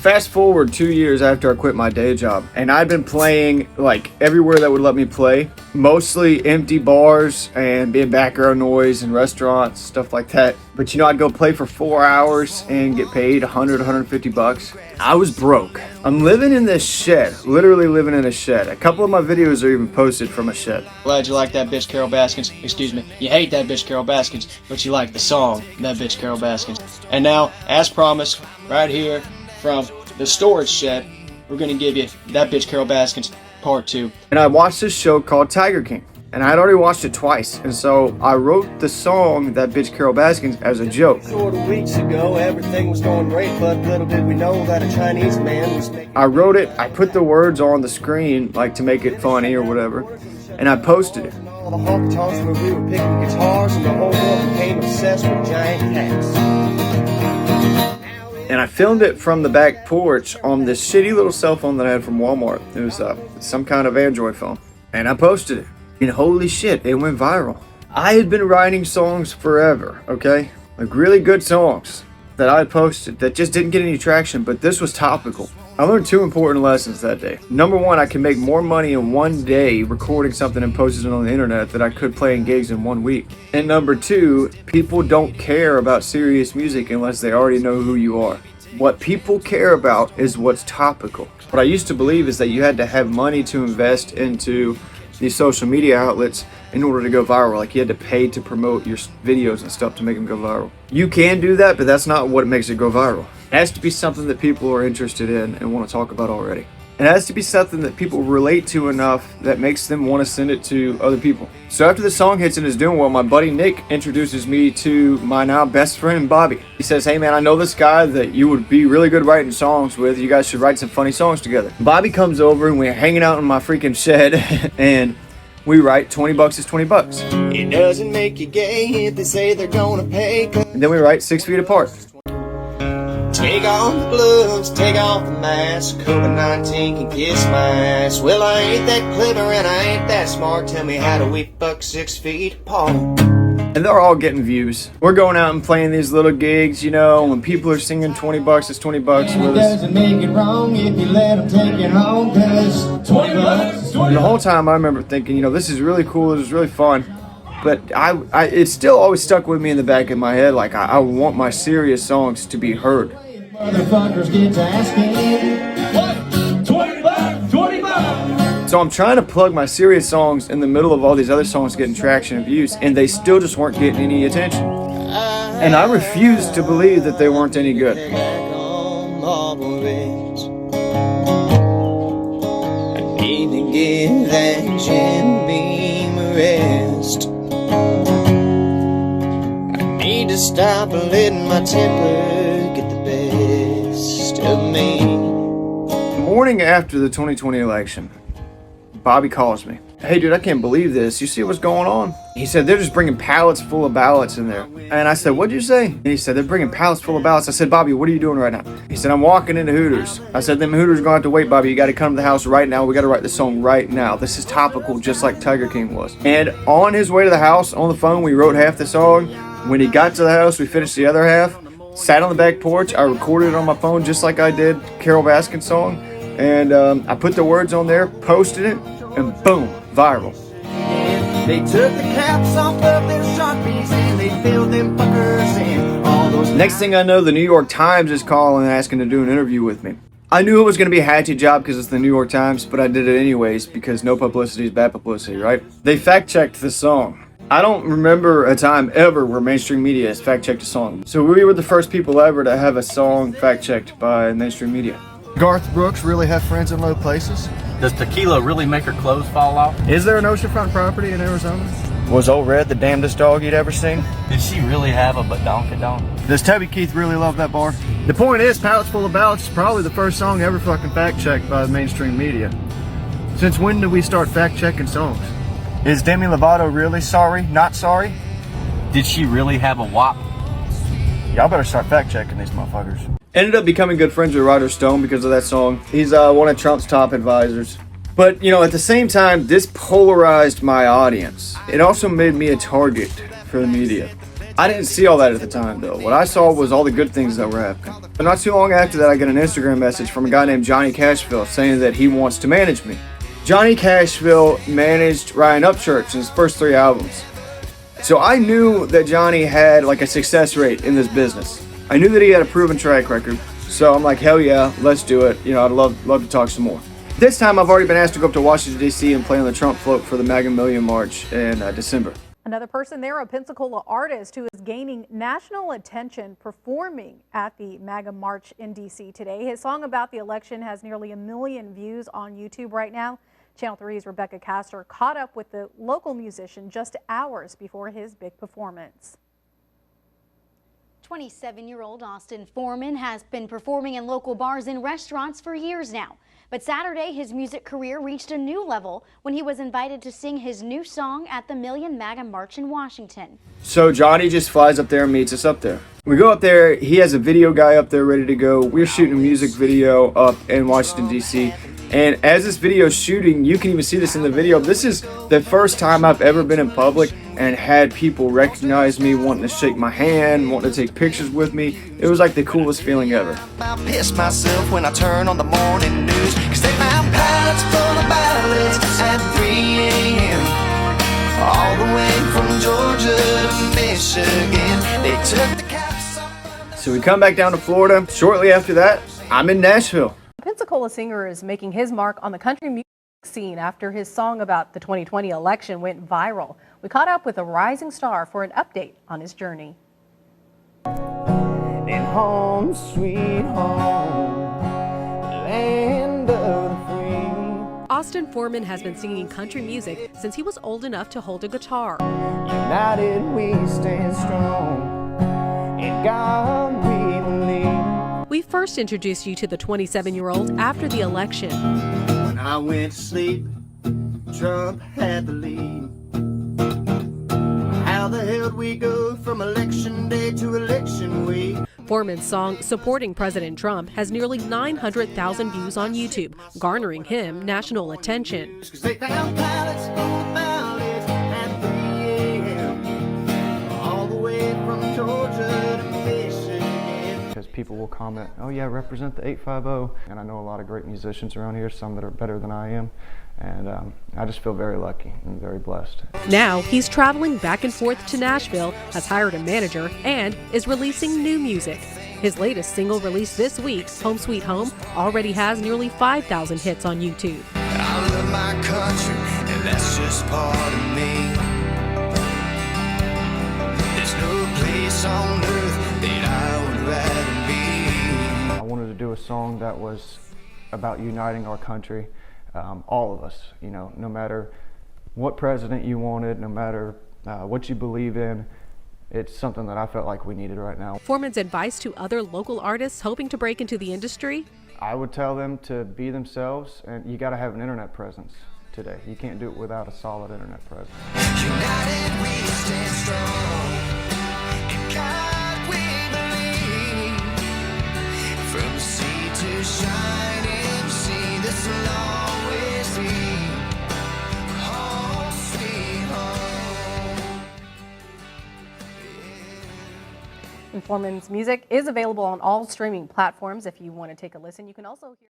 fast forward 2 years after I quit my day job, and I'd been playing like everywhere that would let me play, mostly empty bars and being background noise in restaurants, stuff like that. But you know, I'd go play for 4 hours and get paid 100, 150 bucks. I was broke. I'm living in this shed, literally living in a shed. A couple of my videos are even posted from a shed. Glad you like that bitch Carol Baskins. Excuse me, you hate that bitch Carol Baskins, but you like the song, that bitch Carol Baskins. And now, as promised, right here from the storage shed, we're gonna give you that bitch Carol Baskins part 2. And I watched this show called Tiger King, and I had already watched it twice, and so I wrote the song That Bitch Carol Baskins as a joke. Sort of weeks ago, everything was going great, but little did we know that a Chinese man was making... I wrote it, I put the words on the screen, like to make it funny or whatever, and I posted it. All the honky-tonks where we were picking guitars, and the whole world became obsessed with giant cats. And I filmed it from the back porch on this shitty little cell phone that I had from Walmart. It was some kind of Android phone. And I posted it. And holy shit, it went viral. I had been writing songs forever, okay? Like really good songs that I posted that just didn't get any traction, but this was topical. I learned 2 important lessons that day. Number 1, I can make more money in 1 day recording something and posting it on the internet than I could playing gigs in 1 week. And number 2, people don't care about serious music unless they already know who you are. What people care about is what's topical. What I used to believe is that you had to have money to invest into these social media outlets in order to go viral. Like you had to pay to promote your videos and stuff to make them go viral. You can do that, but that's not what makes it go viral. It has to be something that people are interested in and want to talk about already. It has to be something that people relate to enough that makes them want to send it to other people. So after the song hits and is doing well, my buddy Nick introduces me to my now best friend Bobby. He says, hey man, I know this guy that you would be really good writing songs with. You guys should write some funny songs together. Bobby comes over and we're hanging out in my freaking shed and we write 20 bucks is 20 bucks. It doesn't make you gay if they say they're gonna pay. And then we write 6 feet apart. Take off the gloves, take off the mask. COVID-19 can kiss my ass. Well, I ain't that clever and I ain't that smart. Tell me, how do we fuck 6 feet apart? And they're all getting views. We're going out and playing these little gigs, you know, when people are singing 20 bucks is 20 bucks with us. Doesn't make it wrong if you let them take it home, cause 20 bucks is 20 And the whole time I remember thinking, you know, this is really cool, this is really fun. But it still always stuck with me in the back of my head, like I want my serious songs to be heard. Motherfuckers get to asking, what? 20 bucks, 20 bucks. So I'm trying to plug my serious songs in the middle of all these other songs getting traction and views, and they still just weren't getting any attention. And I refused to believe that they weren't any good. I need to give that Jim Beam a rest. I need to stop letting my temper get the best of me. The morning after the 2020 election, Bobby calls me. Hey dude, I can't believe this. You see what's going on? He said, they're just bringing pallets full of ballots in there. And I said, what'd you say? And he said, they're bringing pallets full of ballots. I said, Bobby, what are you doing right now? He said, I'm walking into Hooters. I said, them Hooters are going to have to wait, Bobby. You got to come to the house right now. We got to write the song right now. This is topical, just like Tiger King was. And on his way to the house, on the phone, we wrote half the song. When he got to the house, we finished the other half. Sat on the back porch. I recorded it on my phone just like I did Carol Baskins' song. And I put the words on there, posted it, and boom, viral. They took the caps off of their Sharpies and they filled them fuckers in. All those Next thing I know, the New York Times is calling and asking to do an interview with me. I knew it was going to be a hatchet job because it's the New York Times, but I did it anyways because no publicity is bad publicity, right? They fact-checked the song. I don't remember a time ever where mainstream media has fact-checked a song. So we were the first people ever to have a song fact-checked by mainstream media. Garth Brooks really have friends in low places? Does tequila really make her clothes fall off? Is there an oceanfront property in Arizona? Was Old Red the damnedest dog you'd ever seen? Did she really have a badonkadonk? Does Toby Keith really love that bar? The point is, Pallets Full of Ballots is probably the first song ever fucking fact-checked by the mainstream media. Since when did we start fact-checking songs? Is Demi Lovato really sorry? Not sorry? Did she really have a wop? Y'all better start fact-checking these motherfuckers. Ended up becoming good friends with Roger Stone because of that song. He's one of Trump's top advisors. But, you know, at the same time, this polarized my audience. It also made me a target for the media. I didn't see all that at the time, though. What I saw was all the good things that were happening. But not too long after that, I get an Instagram message from a guy named Johnny Cashville saying that he wants to manage me. Johnny Cashville managed Ryan Upchurch in his first 3 albums. So I knew that Johnny had like a success rate in this business. I knew that he had a proven track record. So I'm like, hell yeah, let's do it. You know, I'd love to talk some more. This time I've already been asked to go up to Washington, D.C. and play on the Trump float for the MAGA Million March in December. Another person there, a Pensacola artist who is gaining national attention performing at the MAGA March in D.C. today. His song about the election has nearly 1 million views on YouTube right now. Channel 3's Rebecca Castor caught up with the local musician just hours before his big performance. 27-year-old Austin Foreman has been performing in local bars and restaurants for years now. But Saturday, his music career reached a new level when he was invited to sing his new song at the Million MAGA March in Washington. So Johnny just flies up there and meets us up there. We go up there, he has a video guy up there ready to go. We're shooting a music video up in Washington, D.C. And as this video is shooting, you can even see this in the video. This is the first time I've ever been in public and had people recognize me, wanting to shake my hand, wanting to take pictures with me. It was like the coolest feeling ever. I piss myself when I turn on the morning news, 'cause they found pallets full of ballots at 3 a.m. all the way from Georgia to Michigan. They took the caps off. So we come back down to Florida. Shortly after that, I'm in Nashville. Pensacola singer is making his mark on the country music scene after his song about the 2020 election went viral. We caught up with a rising star for an update on his journey. And home, sweet home, land of the free. Austin Foreman has been singing country music since he was old enough to hold a guitar. United we stand strong, in God we believe. We first introduced you to the 27-year-old after the election. When I went to sleep, Trump had the lead. How the hell did we go from election day to election week? Foreman's song supporting President Trump has nearly 900,000 views on YouTube, garnering him national attention. 'Cause they found pallets full of ballots at 3 a.m. all the way from Georgia to Michigan. Because people will comment, oh yeah, represent the 850. And I know a lot of great musicians around here, some that are better than I am. And I just feel very lucky and very blessed. Now he's traveling back and forth to Nashville, has hired a manager, and is releasing new music. His latest single released this week, Home Sweet Home, already has nearly 5,000 hits on YouTube. I love my country, and that's just part of me. There's no place on earth that I would rather be. I wanted to do a song that was about uniting our country. All of us, you know, no matter what president you wanted, no matter what you believe in, it's something that I felt like we needed right now. Foreman's advice to other local artists hoping to break into the industry? I would tell them to be themselves, and you got to have an internet presence today. You can't do it without a solid internet presence. United we stand strong, in God we believe. From sea to shining sea, this will always be home, sweet home. And Foreman's music is available on all streaming platforms. If you want to take a listen, you can also hear